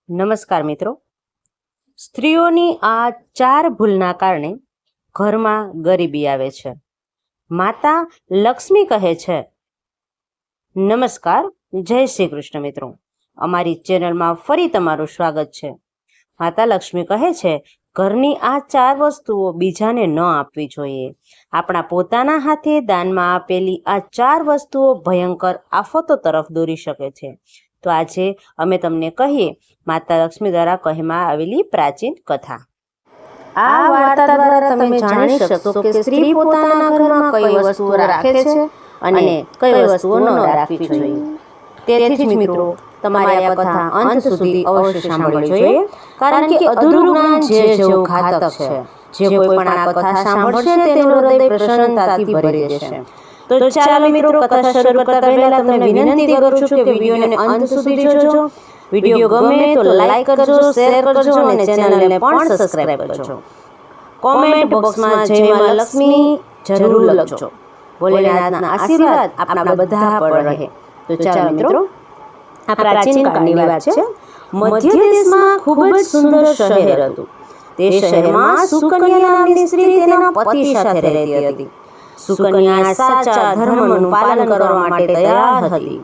નમસ્કાર મિત્રો. સ્ત્રીઓની આ 4 ભૂલના કારણે ઘરમાં ગરીબી આવે છે. માતા લક્ષ્મી કહે છે. નમસ્કાર, જય શ્રી કૃષ્ણ મિત્રો. અમારી ચેનલમાં ફરી તમારું સ્વાગત છે. માતા લક્ષ્મી કહે છે, ઘરની આ 4 વસ્તુઓ બીજાને ન આપવી જોઈએ. આપણા પોતાના હાથે દાનમાં આપેલી આ 4 વસ્તુઓ ભયંકર આફતો તરફ દોરી શકે છે. તો આજે અમે તમને કહીએ માતા લક્ષ્મી દ્વારા કહેવામાં આવેલી પ્રાચીન કથા. આ વાર્તા દ્વારા તમે જાણી શકશો કે સ્ત્રી પોતાના ઘરમાં કઈ વસ્તુઓ રાખે છે અને કઈ વસ્તુઓ ન રાખવી જોઈએ. તેથી જ મિત્રો, તમારે આ કથા અંત સુધી અવશ્ય સાંભળવી જોઈએ, કારણ કે અધૂરું જ્ઞાન જેવું ઘાતક છે. જે કોઈ પણ આ કથા સાંભળશે તેનું હૃદય પ્રસન્નતાથી ભરી જશે. તો ચાલો મિત્રો, કથા શરૂ કરતા પહેલા તમને વિનંતી કરું છું કે વિડીયોને અંત સુધી જોજો. વિડીયો ગમે તો લાઈક કરજો, શેર કરજો અને ચેનલને પણ સબસ્ક્રાઇબ કરજો. કોમેન્ટ બોક્સમાં જય માં લક્ષ્મી જરૂર લખજો. ભોલેનાથના આશીર્વાદ આપણા બધા પર રહે. તો ચાલો મિત્રો, આ પ્રાચીન કાળની વાત છે. મધ્ય દેશમાં ખૂબ જ સુંદર શહેર હતું. તે શહેરમાં સુકન્યા નામની સ્ત્રી તેના પતિ સાથે રહેતી હતી. સુકન્યા સાચા ધર્મનું પાલન કરવા માટે તૈયાર હતી.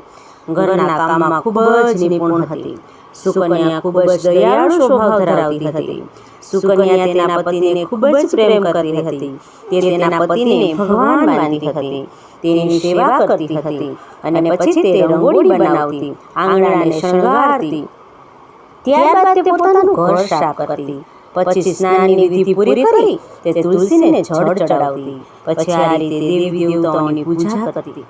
ઘરના કામમાં ખૂબ જ નિપુણ હતી. સુકન્યા ખૂબ જ દયાળુ સ્વભાવ ધરાવતી હતી. સુકન્યા તેના પતિને ખૂબ જ પ્રેમ કરતી હતી. તે તેના પતિને ભગવાન માનતી હતી. તેની સેવા કરતી હતી અને પછી તે રંગોળી બનાવતી, આંગણાને શણગારતી. ત્યારબાદ તે પોતાનું ઘર સાફ કરતી. પછી સ્નાનની વિધિ પૂરી કરી તે તુલસીને જળ ચડાવતી. પછી આ રીતે દેવી દેવતાઓની પૂજા કરતી.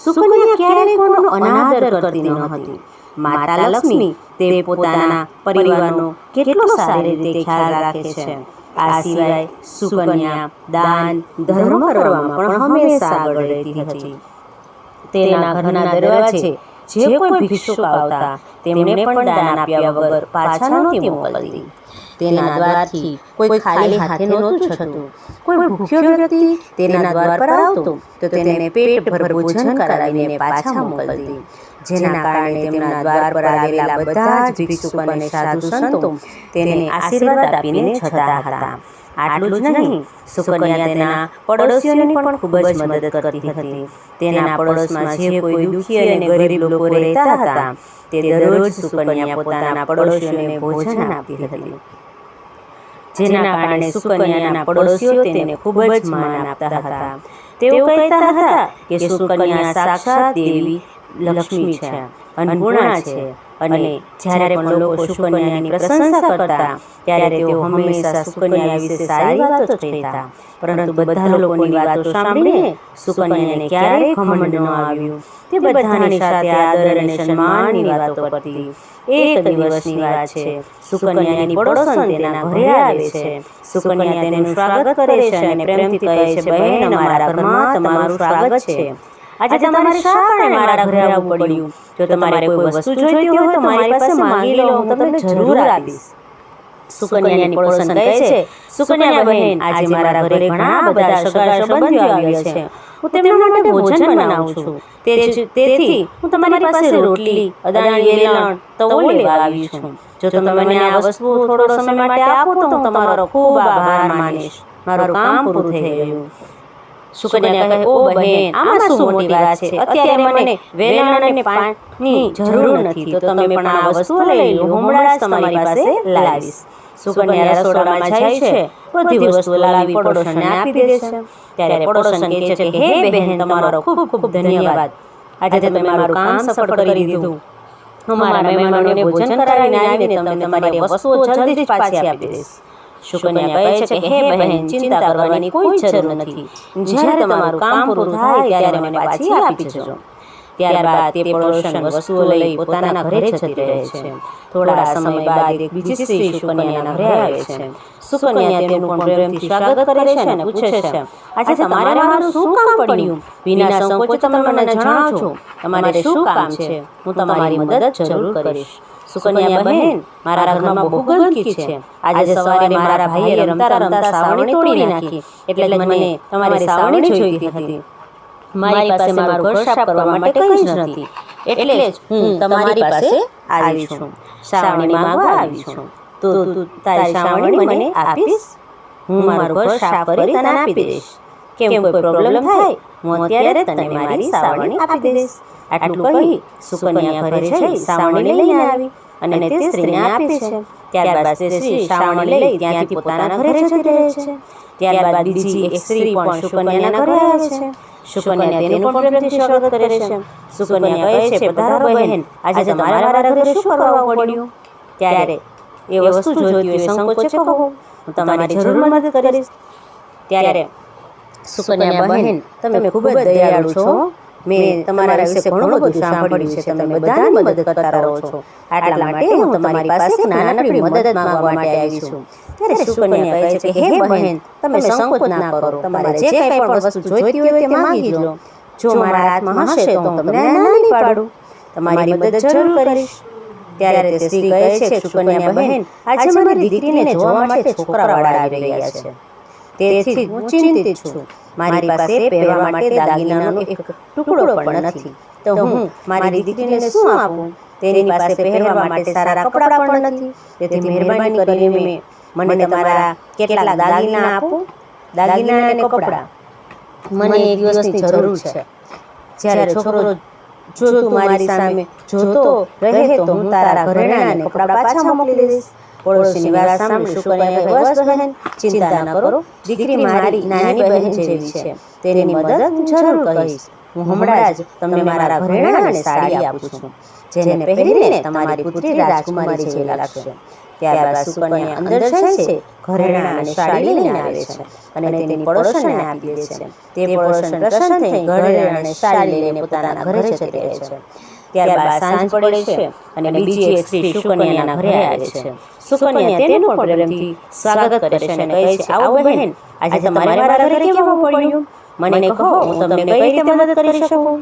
સુકન્યા ક્યારેય કોઈનો અનાદર કરતી ન હતી. માતા લક્ષ્મી તે પોતાના પરિવારનો કેટલો સારી રીતે ખ્યાલ રાખે છે. આ સિવાય સુકન્યા દાન ધર્મ કરવામાં પણ હંમેશા આગળ રહેતી હતી. તેના ઘરના દરવાજે જે કોઈ ભિક્ષુક આવતા તેમને પણ દાન આપ્યા વગર પાછા નહોતી મોકલતી. તેના દ્વારથી કોઈ ખાલી હાથે નહોતું જતું. કોઈ ભૂખ્યો વ્યક્તિ તેના દ્વાર પર આવતો તો તેને પેટભર ભોજન કરાવીને પાછા મોકલતી. જેના કારણે તેમના દ્વાર પર આવેલા બધા જ ભિક્ષુક અને સાધુ સંતો તેને આશીર્વાદ આપીને જતા હતા. આટલું જ નહીં, સુકન્યા તેના પડોશીઓની પણ ખૂબ જ મદદ કરતી હતી. તેના પડોશમાં જે કોઈ દુઃખી અને ગરીબ લોકો રહેતા હતા તે દરરોજ સુકન્યા પોતાના પડોશીઓને ભોજન આપતી હતી. જેના કારણે સુકન્યાના પડોશીઓ તેને ખૂબ જ માન આપતા હતા. તેઓ કહેતા હતા કે સુકન્યા સાક્ષાત દેવી લક્ષ્મી છે, અન્નપૂર્ણા છે. અને જ્યારે પણ લોકો સુકન્યાની પ્રશંસા કરતા ત્યારે તેઓ હંમેશા સુકન્યા વિશે સારી વાતો જ કહેતા. પરંતુ બધા લોકોની વાતો સાંભળીને સુકન્યાને ક્યારેય ઘમંડ ન આવ્યું. તે બધાની સાથે આદર અને સન્માનની વાતો કરતી. એક દિવસની વાત છે. સુકન્યાની પડોશણ તેના ઘરે આવે છે. સુકન્યા તેનું સ્વાગત કરે છે અને પ્રેમથી કહે છે, બહેન, અમારા ઘરમાં તમારું સ્વાગત છે. આજે તમારે શા કારણે મારા ઘરે આવવું પડ્યું? જો તમારે કોઈ વસ્તુ જોઈતી હોય તો મારી પાસે માંગી લો, હું તમને જરૂર આપીશ. સુકન્યાની પડોશણ કહે છે, સુકન્યા બહેન, આજે મારા ઘરે ઘણા બધા સગા સંબંધીઓ આવ્યા છે. હું તેમના માટે ભોજન બનાવું છું. તેથી હું તમારી પાસે રોટલી, અદાણી વેલણ, તવો લેવા આવી છું. જો તમે મને આ વસ્તુ થોડો સમય માટે આપો તો હું તમારો ખૂબ આભાર માનીશ. મારું કામ પૂરું થઈ ગયું. સુકન્યા કહે, ઓ બહેન, આમાં શું મોટી વાત છે? અત્યારે મને વેલણ અને પાણીની જરૂર નથી, તો તમે પણ આ વસ્તુ લઈ લો. હું હમણાં જ તમારી પાસે લાવીશ. સુકન્યા રસોડામાં જાય છે. બધી વસ્તુ લાવી પડોશણને આપી દે છે. ત્યારે પડોશણ કહે છે કે, હે બહેન, તમારો ખૂબ ખૂબ ધન્યવાદ. આજે તમે મારું કામ સફળ કરી દીધું. અમારા મહેમાનોને ભોજન કરાવીને આવીને તમે તમારી વસ્તુઓ જલ્દી જ પાછી આપી દઈશ. સુકન્યા કહે છે કે, હે બહેન, ચિંતા કરવાની કોઈ જરૂર નથી. જ્યારે તમારું કામ પૂરું થાય ત્યારે મને પાછી આપી જજો. ત્યારબાદ તે પડોશણ વસ્તુઓ લઈ પોતાના ઘરે જતી રહે છે. થોડા સમય બાદ એક બીજી સ્ત્રી સુકન્યાના ઘરે આવે છે. સુકન્યા તેનું પણ પ્રેમથી સ્વાગત કરે છે અને પૂછે છે, આજે તમારે મારું શું કામ પડ્યું? વિના સંકોચે તમે મને જણાવજો. તમારે શું કામ છે? હું તમારી મદદ જરૂર કરીશ. સુકન્યા બહેન, મારા ઘરમાં બહુ ગંદકી છે. આજે સવારે મારા ભાઈએ રમતા રમતા સાવરણી તોડી નાખી, એટલે જ મને તમારી સાવરણી જોઈતી હતી. મારી પાસે મારું ઘર સાફ કરવા માટે કંઈ જ નથી. એટલે જ હું તમારી પાસે આવી છું, સાવણી માંગવા આવી છું. તો તું તારી સાવણી મને આપીશ? હું મારું ઘર સાફ કરી તને આપી દઈશ. કેમ કોઈ પ્રોબ્લેમ થાય હું અત્યારે તને મારી સાવણી આપી દઈશ. આટલું કહી સુકન્યા ઘરે જઈ સાવણી લઈને આવી અને તે સ્ત્રીને આપે છે. ત્યારબાદ તે સ્ત્રી સાવણી લઈ ત્યાંથી પોતાના ઘરે જતી રહે છે. ત્યારબાદ બીજી એક સ્ત્રી પણ સુકન્યાના ઘરે આવે છે. સુકન્યા તેનું પણ પ્રેમથી સ્વાગત કરે છે. સુકન્યા કહે છે, પધારો બહેન, આજે તમારે મારા ઘરે શું કરવા પડ્યું? ત્યારે એ વસ્તુ જોઈતી હોય સંકોચે કહો, હું તમારી જરૂર મદદ કરીશ. ત્યારે સુકન્યા, બહેન, તમે ખૂબ જ દયાળુ છો. મેં તમારા વિશે ઘણું બધું સાંભળ્યું છે. તમે બધાની મદદ કરતા રહો છો. આટલા માટે હું તમારી પાસે એક નાનકડી મદદ માંગવા માટે આવી છું. ત્યારે સુકન્યા કહે છે કે, હે બહેન, તમે સંકોચ ના કરો. તમારે જે કંઈ પણ વસ્તુ જોઈતી હોય તે માંગી લો. જો મારા હાથમાં હશે તો હું તમને ના નહીં પાડું. તમારી મદદ જરૂર કરીશ. ત્યારે તે સ્ત્રી કહે છે, સુકન્યા બહેન, આજે મારી દીકરીને જોવા માટે છોકરાવાળા આવી રહ્યા છે. તેથી હું ચિંતિત છું. મારી પાસે પહેરવા માટે દાગીનાનો એક ટુકડો પણ નથી. તો હું મારી દીકરીને શું આપું? તેની પાસે પહેરવા માટે સારા કપડાં પણ નથી. તેથી મહેરબાની કરીને મને તમારા કેટલાક દાગીના આપો. દાગીના અને કપડાં મને એક દિવસની જરૂર છે. જ્યારે છોકરો જો તું મારી સામે જોતો રહે તો હું તારા ઘરેણાને કપડાં પાછા મોકલી દઈશ. પડોશીની વાત સાંભળી સુકન્યાએ કહ્યું, બસ બહેન, ચિંતા ન કરો. દીકરી મારી નાની બહેન જેવી છે. તેની મદદ હું જરૂર કરીશ. હું હમણાં જ તમને મારા ઘરેણાં અને સાડી આપું છું, જેને પહેરીને તમારી પુત્રી રાજકુમારી જેવી લાગશે. ત્યારબાદ સુકન્યા અંદર જાય છે, ઘરેણાં અને સાડી લઈને આવે છે અને તેની પડોશણને આપી દે છે. તે પડોશણ પ્રસન્ન થઈ ઘરેણાં અને સાડી લઈને પોતાના ઘરે જતી રહે છે. ત્યારબાદ સાંજ પડે છે અને બીજી એક સ્ત્રી સુકન્યાના ઘરે આવે છે. સુકન્યા તેનું પણ પ્રેમથી સ્વાગત કરે છે અને કહે છે, આવો બહેન, આજે તમારે મારા ઘરે કેમ આવવું પડ્યું? મને કહો, હું તમને કઈ રીતે મદદ કરી શકું?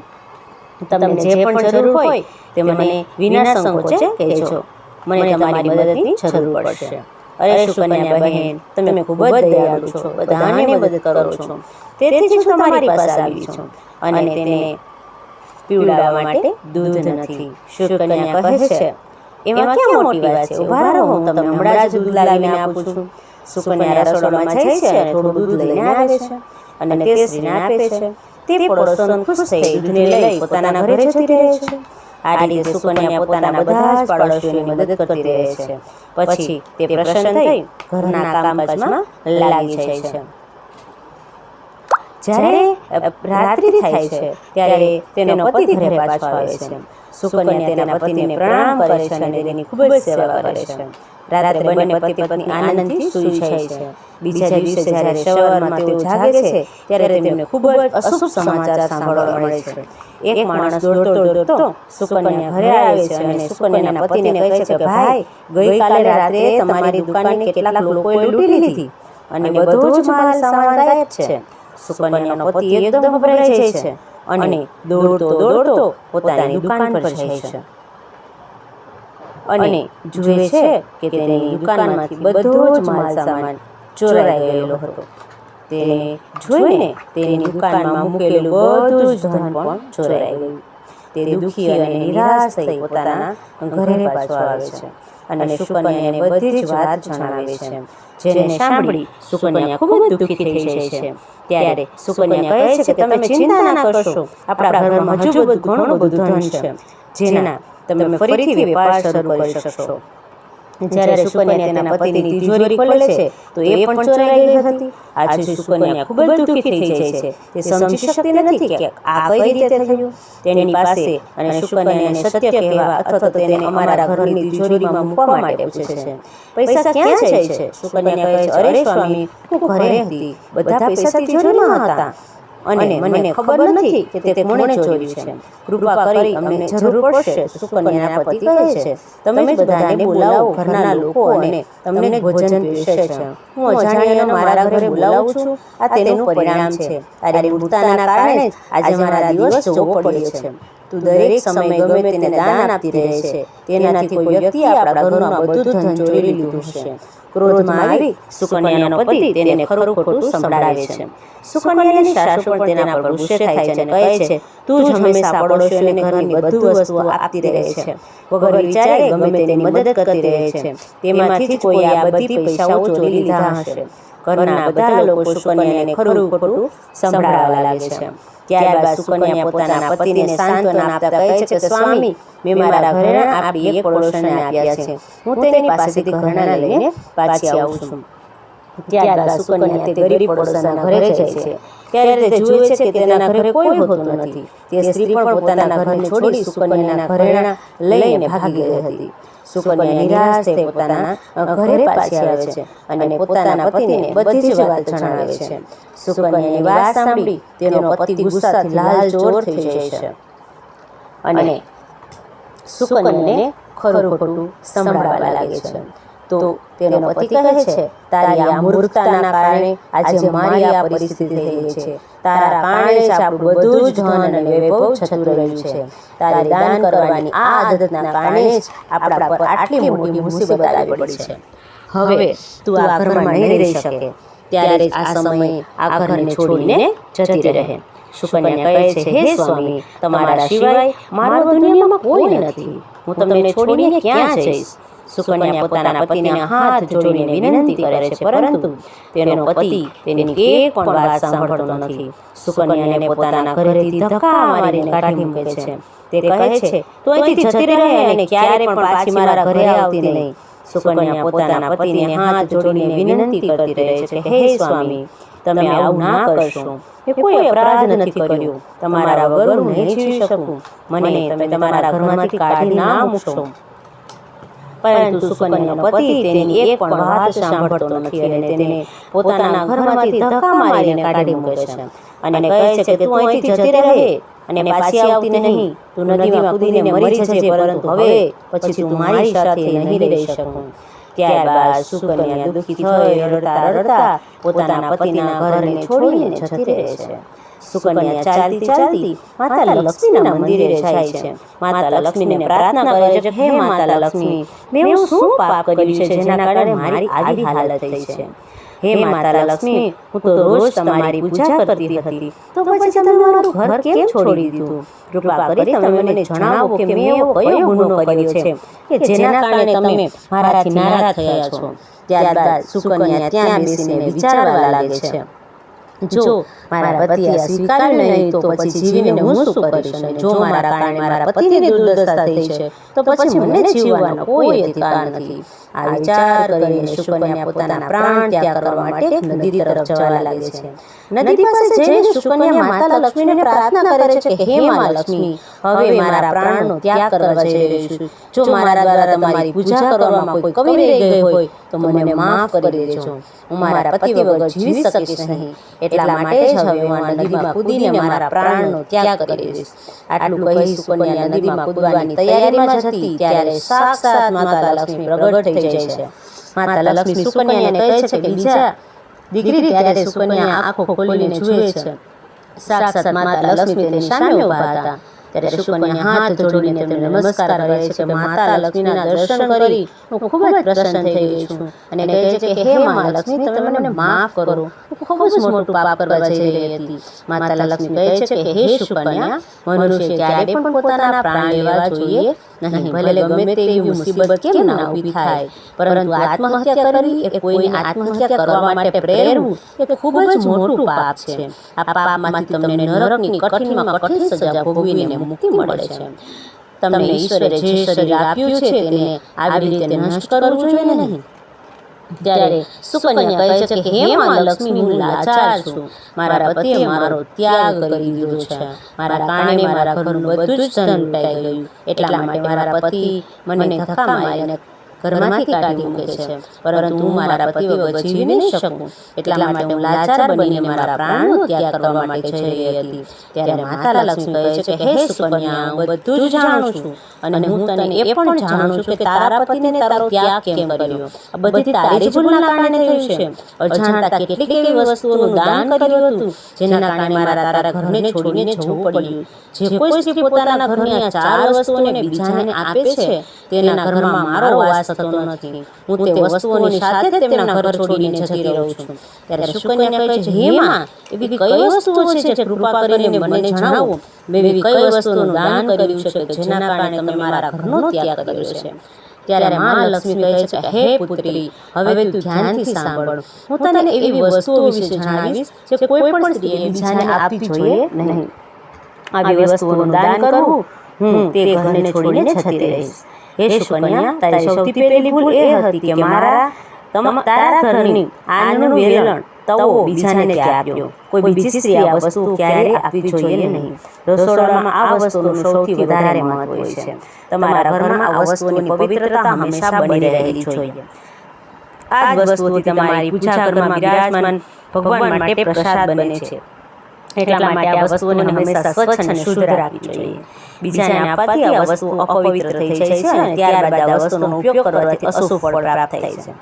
તમને જે પણ જરૂર હોય તે મને વિના સંકોચે કહેજો. મને તમારી મદદની જરૂર પડશે. અરે સુકન્યા બહેન, તમે ખૂબ જ દયાળુ છો, બધાને મદદ કરો છો. તેથી જ હું તમારી પાસે આવી છું. અને તેને પીવડાવવા માટે દૂધ નથી. સુકન્યા કહે છે, એમાં ક્યાં મોટી વાત છે? ઉભા રહો, હું તમને હમણાં જ દૂધ લાવીને આપું છું. સુકન્યા રસોડામાં જાય છે અને થોડું દૂધ લઈને આવે છે અને તે સ્ત્રીને આપે છે. તે પડોશણ ખુશ થઈ દૂધને લઈ પોતાના ઘરે જતી રહે છે. આ રીતે સુકન્યા પોતાના બધા જ પાડોશીઓની મદદ કરતી રહે છે. પછી તે પ્રસન્ન થઈ ઘરના કામકાજમાં લાગી જાય છે. જ્યારે રાત્રિ થાય છે ત્યારે તેનો પતિ ઘરે પાછો આવે છે. સુકન્યા તેના પતિને પ્રણામ કરે છે અને તેની ખૂબ જ સેવા કરે છે. રાત્રે બંને પતિ પત્ની આનંદથી સૂઈ જાય છે. બીજા દિવસે જ્યારે સવારમાં તેઓ જાગે છે ત્યારે તેમને ખૂબ જ અશુભ સમાચાર સાંભળવા મળે છે. એક માણસ દોડતો સુકન્યા ઘરે આવે છે અને સુકન્યાના પતિને કહે છે કે, ભાઈ, ગઈકાલે રાત્રે તમારી દુકાનને કેટલાક લોકોએ લૂંટી લીધી અને બધો જ માલ સામાન ગાયબ છે. સુકન્યાનો પતિ એકદમ ગભરાઈ જાય છે અને દોડતો પોતાની દુકાન પર જાય છે અને જુએ છે કે તેની દુકાનમાંથી બધો જ માલ સામાન ચોરાઈ ગયેલો હતો. તેને જોઈને તેની દુકાનમાં મૂકેલું બધું જ ધન પણ ચોરાઈ ગયું. તે દુઃખી અને નિરાશ થઈ પોતાના ઘરે પાછો આવે છે અને સુકન્યાને બધી જ વાત જણાવે છે. જેને સાંભળી સુકન્યા ખૂબ જ દુઃખી થઈ જાય છે. ત્યારે સુકન્યા કહે છે કે, તમે ચિંતા ના કરશો, આપણા ઘરમાં હજુ ઘણું બધું ધન છે, જેના તમે ફરીથી વેપાર શરૂ કરી શકશો. જ્યારે સુકન્યા તેના પતિની તિજોરી ખોલે છે તો એ પણ ચોરાઈ ગઈ હતી. આજે સુકન્યા ખૂબ જ દુઃખી થઈ જાય છે. તે સમજી શકતી નથી કે આ કઈ રીતે થયું. તેની પાસે અને સુકન્યાને સત્ય કહેવા અથવા તો તેને અમારા ઘરની તિજોરીમાં મૂકવા માટે પૂછે છે. પૈસા ક્યાં જાય છે? સુકન્યા કહે છે, અરે સ્વામી, હું ઘરે હતી, બધા પૈસા તિજોરીમાં હતા અને મને ખબર નથી કે તે કોણે ચોર્યું છે. કૃપા કરી અમને જરૂર પડશે. સુકન્યાના પતિ કહે છે, તમે જ બધાને બોલાવો, ઘરના લોકો અને તમને ભોજન પીરસે છે. હું અજાણ્યાને મારા ઘરે બોલાવું છું. આ તેનું પરિણામ છે. તારી મૂર્ખતાના કારણે જ આજે મારા દિવસ જોવો પડ્યો છે. તું દરેક સમય ગમે તેને દાન આપતી રહે છે, તેનાથી કોઈ વ્યક્તિ આપણા ઘરનું આ બધું ધન ચોરી લીધું હશે. ક્રોધમાં આવી સુકન્યાનો પતિ તેને ખરું ખોટું સંભળાવે છે. સુકન્યાની સાસુ પણ તેના પર ગુસ્સે થાય છે અને કહે છે, તું જ હંમેશા પડોશીઓને ઘરની બધું વસ્તુઓ આપતી રહે છે, વગર વિચારે ગમે તેની મદદ કરતી રહે છે. તેમાંથી જ કોઈ આ બધી પૈસાઓ ચોરી લીધા હશે. ઘરના બધા લોકો સુકન્યાને ખરું ખોટું સંભળાવવા લાગે છે. ત્યારબાદ સુકન્યા પોતાના પતિને સાંત્વના આપતા કહે છે કે સ્વામી, મેં મારા ઘરેણાં આપણી એક પડોશીને આપ્યા છે. હું તેની પાસેથી ઘરેણાં લઈને પાછી આવું છું. ત્યારબાદ સુકન્યા તે ગરીબ પડોશીના ઘરે જાય છે. ત્યારે તે જુએ છે કે તેના ઘરે કોઈ હોતું નથી. તે સ્ત્રી પણ પોતાના ઘરને છોડી સુકન્યાના ઘરેણાં લઈને ભાગી ગઈ હતી. સુકન્યા નિરાશ થઈ પોતાના ઘરે પાછી આવે છે અને પોતાના પતિને બધી જ વાત જણાવે છે. સુકન્યાની વાત સાંભળી તેનો પતિ ગુસ્સાથી લાલચોળ થઈ જાય છે અને સુકન્યાને ખરું ખોટું સંભળાવવા લાગે છે. તો તેનો પતિ કહે છે, તારી આ મૂર્ખતાના કારણે આજે મારી આ પરિસ્થિતિ થઈ ગઈ છે. તારા કારણે જ આપણું બધું જ ધન અને વૈભવ જતું રહ્યું છે. તારી દાન કરવાની આ આદતના કારણે જ આપણા પર આટલી મોટી મુસીબત આવી પડી છે. હવે તું આ ઘરમાં નહીં રહી શકે. ત્યારે જ આ સમયે આ ઘરને છોડીને જતી રહે. સુકન્યા કહે છે, હે સ્વામી, તમારા સિવાય મારો દુનિયામાં કોઈ નથી. હું તમને છોડીને ક્યાં જઈશ? સુકન્યા પોતાના પતિને હાથ જોડીને વિનંતી કરે છે, પરંતુ તેનો પતિ તેની એક પણ વાત સાંભળતો નથી. સુકન્યાને પોતાના ઘરેથી ધક્કા મારીને કાઢી મૂકે છે. તે કહે છે, તું અહીંથી જતી રહે અને ક્યારે પણ પાછી મારા ઘરે આવતી નહીં. સુકન્યા પોતાના પતિને હાથ જોડીને વિનંતી કરતી રહે છે કે હે સ્વામી, તમે આવું ના કરશો. મેં કોઈ અપરાધ નથી કર્યો. તમારા વગર હું નહીં જીવી શકું. મને તમે તમારા ઘરમાંથી કાઢી ના મૂકશો. પરંતુ સુકન્યાનો પતિ તેની એક પણ વાત સાંભળતો નથી અને તેને પોતાના ઘરમાંથી ધક્કા મારીને કાઢી મૂકે છે અને કહે છે કે તું અહીંથી જતી રહે અને પાછી આવતી નહીં. તું નદીમાં કૂદીને મરી જજે, પરંતુ હવે પછી તું મારી સાથે નહીં રહી શકું. ત્યારબાદ સુકન્યા દુઃખી થઈ રડતા રડતા પોતાના પતિના ઘરને છોડીને જતી રહે છે. સુકન્યા ચાલતી ચાલતી માતા લક્ષ્મીના મંદિરે જાય છે. માતા લક્ષ્મીને પ્રાર્થના કરે છે કે હે માતા લક્ષ્મી, મેં એવું શું પાપ કર્યું છે જેના કારણે મારી આવી હાલત થઈ છે? હે માતા લક્ષ્મી, હું તો રોજ તમારી પૂજા કરતી હતી, તો પછી તમે મારું ઘર કેમ છોડી દીધું? કૃપા કરી તમે મને જણાવો કે મેં એવો કયો ગુનો કર્યો છે કે જેના કારણે તમે મારાથી નારાજ થયા છો. ત્યારબાદ સુકન્યા ત્યાં બેસીને વિચારવા લાગે છે, જો મારા પતિએ સ્વીકાર્યું નહીં તો પછી જીવીને હું શું કરીશ? અને જો મારા કારણે મારા પતિની દુર્દશા થઈ છે તો પછી મને જીવવાનો કોઈ અધિકાર નથી. આ વિચાર કરીને સુકન્યા પોતાના પ્રાણ ત્યાગ કરવા માટે નદી તરફ જવા લાગે છે. નદી પાસે જઈને સુકન્યા માતા લક્ષ્મીને પ્રાર્થના કરે છે કે હે મા લક્ષ્મી, હવે મારા પ્રાણનો ત્યાગ કરવા જઈ રહી છું. જો મારા દ્વારા તમારી પૂજા કરવામાં કોઈ કમી રહી ગઈ હોય તો મને માફ કરી દેજો. હું મારા પતિ વગર જીવી શકીશ નહીં. એટલા માટે જ હવે હું આ નદીમાં કૂદીને મારા પ્રાણનો ત્યાગ કરી દઈશ. આટલું કહી સુકન્યા નદીમાં કૂદવાની તૈયારીમાં જ હતી ત્યારે સાક્ષાત માતા લક્ષ્મી પ્રગટ થઈ જાય છે. માતા લક્ષ્મી સુકન્યાને કહે છે કે બીજા દીકરી. ત્યારે સુકન્યા આંખો ખોલીને જુએ છે. સાક્ષાત માતા લક્ષ્મી તેની સામે ઊભા હતા. ત્યારે સુકન્યા હાથ જોડીને તેમને નમસ્કાર કરે છે કે માતા લક્ષ્મીના દર્શન કરી હું ખૂબ જ પ્રસન્ન થઈ ગઈ છું અને કહે છે કે હે મા લક્ષ્મી, તમે મને માફ કરો. હું ખૂબ જ મોટું પાપ કરવા જઈ રહી હતી. માતા લક્ષ્મી કહે છે કે હે સુકન્યા, મનુષ્ય ક્યારે પણ પોતાના પ્રાણ લેવા જોઈએ નહીં, ભલે ગમે તેવી મુસીબત કેમ ના ઊભી થાય, પરંતુ આત્મહત્યા કરવી એ કોઈને આત્મહત્યા કરવા માટે પ્રેરવું એ ખૂબ જ મોટું પાપ છે. આ પાપમાંથી તમને નરકની કઠિનમાં કઠિન સજા ભોગવીને મુક્તિ મળે છે. તમને ઈશ્વરે જે શરીર આપ્યું છે તેને આવી રીતે નષ્ટ કરવું જોઈએ નહીં. ત્યારે સુકન્યા કહે છે કે હે મા લક્ષ્મી, હું લાચાર છું. મારા પતિએ મારો ત્યાગ કરી દીધો છે. મારા કારણે મારા ઘરનું બધું જ ધન લૂંટાઈ ગયું. એટલા માટે મારા પતિ મને ધક્કા મારીને ઘરમાંથી કાઢી મૂકે છે, પરંતુ હું મારા પતિ વગર જીવી નહીં શકું, એટલા માટે હું લાચાર બનીને મારા પ્રાણનો ત્યાગ કરવા માટે જઈ રહી હતી. ત્યારે માતા લક્ષ્મી કહે છે કે હે સુકન્યા, હું બધું જ જાણું છું અને હું તને એ પણ જાણું છું કે તારા પતિને તારો ત્યાગ કેમ કર્યો. આ બધી તારી જ ભૂલના કારણે થયું છે. અજાણતા કેટલીક એવી વસ્તુઓનું દાન કર્યું હતું જેના કારણે મારા તારા ઘરને છોડીને જવું પડ્યું. જે કોઈ સ્ત્રી પોતાના ઘરની આ 4 વસ્તુઓને બીજાને આપે છે તેના ઘરમાં મારો વાસ થતો નથી. હું તે વસ્તુઓની સાથે જ તેમના ઘર છોડીને જતી રહું છું. ત્યારે સુકન્યા કહે છે, હે માં, એવી કઈ વસ્તુઓ છે જે કૃપા કરીને મને જણાવો. મેં એવી કઈ વસ્તુઓનું દાન કર્યું છે કે જેના કારણે તમે મારા ઘરનો ત્યાગ કર્યો છે. ત્યારે મા લક્ષ્મી કહે છે કે હે પુત્રી, હવે તું ધ્યાનથી સાંભળ. હું તને એવી વસ્તુઓ વિશે જણાવીશ જે કોઈ પણ સ્ત્રીએ બીજાને આપવી જોઈએ નહીં. આવી વસ્તુઓનું દાન કરવું, હું તે ઘરને છોડીને જતી રહીશ. હે સુકન્યા, તારી સૌથી પહેલી ભૂલ એ હતી કે તારા ઘરની આનનું વેલણ તવો બીજાને ક્યાં આપ્યો. કોઈ બીજી સ્ત્રી આ વસ્તુ ક્યારેય આપવી જોઈએ નહીં. રસોડામાં આ વસ્તુનું સૌથી વધારે મહત્વ હોય છે. તમારા ઘરમાં આ વસ્તુની પવિત્રતા હંમેશા બની રહેવી જોઈએ. આ જ વસ્તુઓથી તમારી પૂજા ઘરમાં બિરાજમાન ભગવાન માટે પ્રસાદ બને છે. એટલા માટે આ વસ્તુઓને હંમેશા સ્વચ્છ અને શુદ્ધ રાખવી જોઈએ. બીજાને આપવાથી આ વસ્તુ અપવિત્ર થઈ જાય છે અને ત્યારબાદ આ વસ્તુનો ઉપયોગ કરવાથી અશુભ ફળ પ્રાપ્ત થાય છે.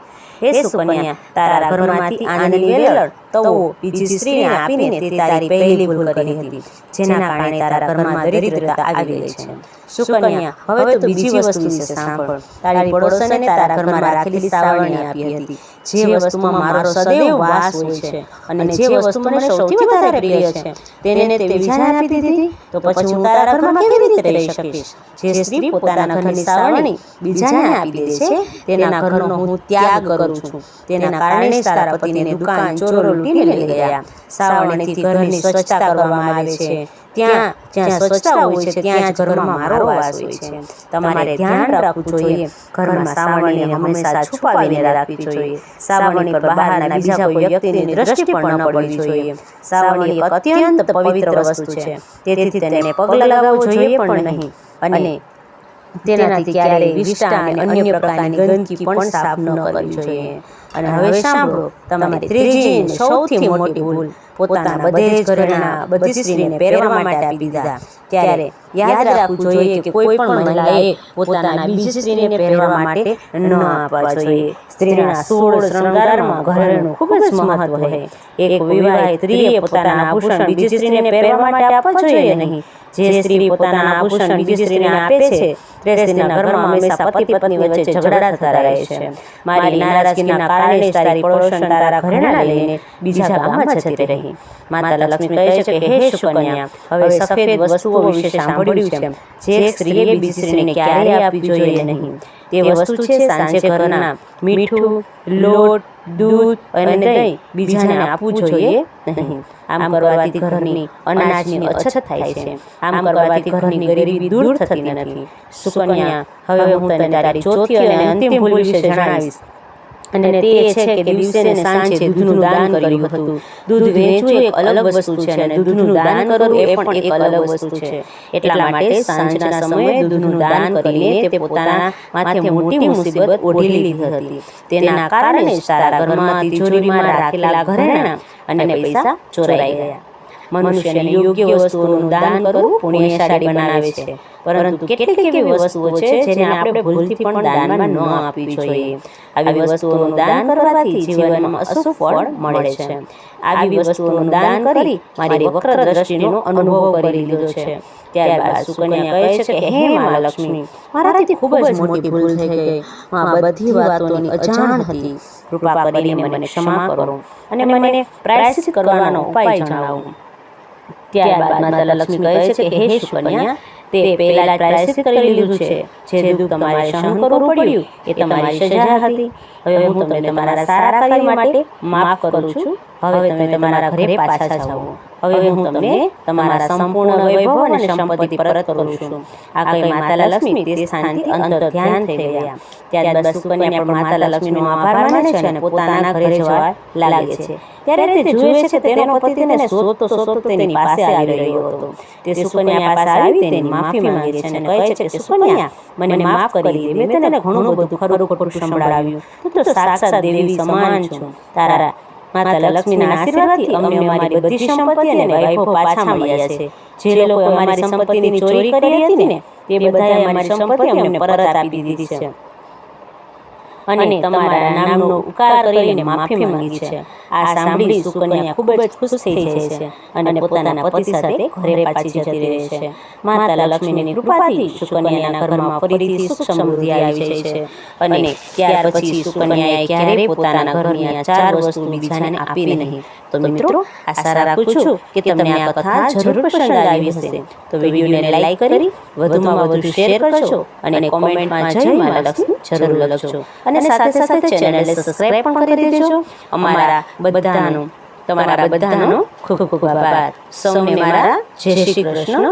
હે સુકન્યા, તારા ઘરમાંથી આનંદની વેલણ તવો બીજી સ્ત્રીને આપીને તે તારી પહેલી ભૂલ કરી હતી, જેના કારણે તારા ઘરમાં દરિદ્રતા આવી ગઈ છે. સુકન્યા, હવે તું બીજી વસ્તુ વિશે સાંભળ. તારી પડોશને તારા ઘરમાં રાખેલી સાવરણી આપી હતી, જે વસ્તુમાં મારો સદૈવ વાસ હોય છે અને જે વસ્તુ મને સૌથી વધારે પ્રિય છે તેને તે બીજાને આપી દીધી, તો પછી હું તારા ઘરમાં કેવી રીતે રહી શકીશ? જે સ્ત્રી પોતાના ઘરની સાવરણી બીજાને આપી દે છે તેના ઘરનો હું ત્યાગ કરું છું. તેના કારણે તારા પતિને દુકાન ચોરો લૂંટીને લઈ ગયા. સાવરણીથી ઘરની સ્વચ્છતા કરવામાં આવે છે. જ્યાં સ્વચ્છતા હોય છે ત્યાં જ ઘરમાં મારો વાસ હોય છે. તમારે ધ્યાન રાખવું જોઈએ. ઘરમાં સાવરણીને હંમેશા છુપાવીને રાખવી જોઈએ. સાવરણી પર બહારના બીજા કોઈ વ્યક્તિની દ્રષ્ટિ પણ ન પડવી જોઈએ. સાવરણી એક અત્યંત પવિત્ર વસ્તુ છે, તેથી તેને પગ લગાવવો જોઈએ પણ નહીં અને તેનાથી ક્યારેય વિષ્ટા અને અન્ય પ્રકારની ગંદકી પણ સાફ ન કરવી જોઈએ. અને હવે સાંભળો, તમારી ત્રીજી સૌથી મોટી ભૂલ, પોતાના બધે જ ઘરેણાં બધી સ્ત્રીને પહેરવા માટે આપી દીધા. ત્યારે યાદ રાખવું જોઈએ કે કોઈ પણ મહિલાએ પોતાના બીજી સ્ત્રીને પહેરવા માટે ન આપવા જોઈએ. સ્ત્રીના સોળ શૃંગારમાં ઘરેણું ખૂબ જ મહત્વ છે. એક વિવાહિત સ્ત્રીએ પોતાના આભૂષણ બીજી સ્ત્રીને પહેરવા માટે આપવા જોઈએ નહીં. જે સ્ત્રી પોતાના આભૂષણ બીજી સ્ત્રીને આપે છે તે સ્ત્રીના ઘરમાં હંમેશા પતિ પત્ની વચ્ચે ઝઘડા થતા રહે છે. મારી નારાજગીના કારણે તારી પડોશણ તારા ઘરેણાં લઈને બીજા ગામમાં જતી રહી. માતા લક્ષ્મી કહે છે કે હે સુકન્યા, હવે સફેદ વસ્તુઓ વિશે સાંભળ્યું છે જે સ્ત્રીએ બીજી સ્ત્રીને ક્યારેય આપવી જોઈએ નહીં. તે વસ્તુ છે સાંજે ઘરના મીઠું, લોટ, દૂધ અને દહીં બીજાને આપવું જોઈએ નહીં. આમ કરવાથી ઘરની અનાજની અછત થાય છે. આમ કરવાથી ઘરની ગરીબી દૂર થતી નથી. સુકન્યા, હવે હું તને તારી ચોથી અને અંતિમ ભૂલ વિશે જણાવીશ, અને તે છે કે દિવસે ને સાંજે દૂધનું દાન કર્યું હતું. દૂધ વેચવું એક અલગ વસ્તુ છે અને દૂધનું દાન કરવું એ પણ એક અલગ વસ્તુ છે. એટલા માટે સાંજના સમયે દૂધનું દાન કરીને તે પોતાના માથે મોટી મુસીબત ઓઢી લીધી હતી. તેના કારણે જ તારા ઘરમાં તિજોરીમાં રાખેલા ઘરેણાં અને પૈસા ચોરાઈ ગયા. મનુષ્યને યોગ્ય વસ્તુઓનું દાન કરવું પુણ્યશાળી બનાવે છે, પરંતુ કેટલીક એવી વસ્તુઓ છે જેને આપણે ભૂલથી પણ દાનમાં ન આપવી જોઈએ. આવી વસ્તુઓનું દાન કરવાથી જીવનમાં અશુભ ફળ મળે છે. આવી વસ્તુઓનું દાન કરી મારી વક્ર દ્રષ્ટિનો અનુભવ કરી લીધો છે. ત્યારબાદ સુકન્યા કહે છે કે હે મા લક્ષ્મી, મારાથી ખૂબ જ મોટી ભૂલ થઈ ગઈ. હું આ બધી વાતોની અજાણ હતી. કૃપા કરીને મને ક્ષમા કરો અને મને પ્રાયશ્ચિત કરવાનો ઉપાય જણાવો. ત્યારબાદ માતા લક્ષ્મી કહે છે કે હે સુકન્યા, તે પહેલા જ પ્રાયશ્ચિત કરી લીધું છે. જે દુઃખ તમારે સહન કરવું પડ્યું એ તમારી સજા હતી. હવે હું તમને તમારા સારા કાર્ય માટે માફ કરું છું. હવે તમે તમારા ઘરે પાછા જાઓ. હવે હું તમને તમારા સંપૂર્ણ વૈભવ અને સંપત્તિ પરત કરું છું. આ કહી માતા લક્ષ્મી તે સ્થાનથી અંદર ધ્યાન થઈ ગયા. ત્યારબાદ સુકન્યા પણ માતા લક્ષ્મીનો આભાર માને છે અને પોતાના ઘરે જવા લાગે છે. ત્યારે તે જુએ છે કે તેનો પતિ તેને શોધતો તેની પાસે આવી રહ્યો હતો. તે સુકન્યા પાસે આવી તેની માફી માંગે છે અને કહે છે કે સુકન્યા, મને માફ કરી દે, મેં તને ઘણું બધું ખરું ખોટું સંભળાવ્યું. તું તો સાક્ષાત દેવી સમાન છું. તારા માતા લક્ષ્મીના આશીર્વાદથી અમને અમારી બધી સંપત્તિ અને વૈભવ પાછા મળ્યા છે. જે લોકોએ અમારી સંપત્તિની ચોરી કરી હતી ને તે બધાએ અમારી સંપત્તિ અમને પરત આપી દીધી છે અને તમારા નામનો ઉકાર કરીને માફી માંગી છે. આ સાંભળી સુકન્યા ખૂબ જ ખુશ થઈ જાય છે અને પોતાના પતિ સાથે ઘરે પાછી જતી રહે છે. માતા લક્ષ્મીની કૃપાથી સુકન્યાના ઘરમાં ફરીથી સુખ સમૃદ્ધિ આવી જાય છે અને ત્યાર પછી સુકન્યાએ ક્યારેય પોતાના ઘરની આ 4 વસ્તુ બીજાને આપી નહીં. તો મિત્રો, આશા રાખું છું કે તમને આ કથા જરૂર પસંદ આવી હશે. તો વિડીયોને લાઈક કરી વધુમાં વધુ શેર કરજો અને કોમેન્ટમાં જય મા લક્ષ્મી જરૂર લખજો અને સાથે સાથે ચેનલને સબસ્ક્રાઇબ પણ કરી દેજો. તમારા બધાનો ખૂબ ખૂબ આભાર. સૌને મારા જય શ્રી કૃષ્ણ.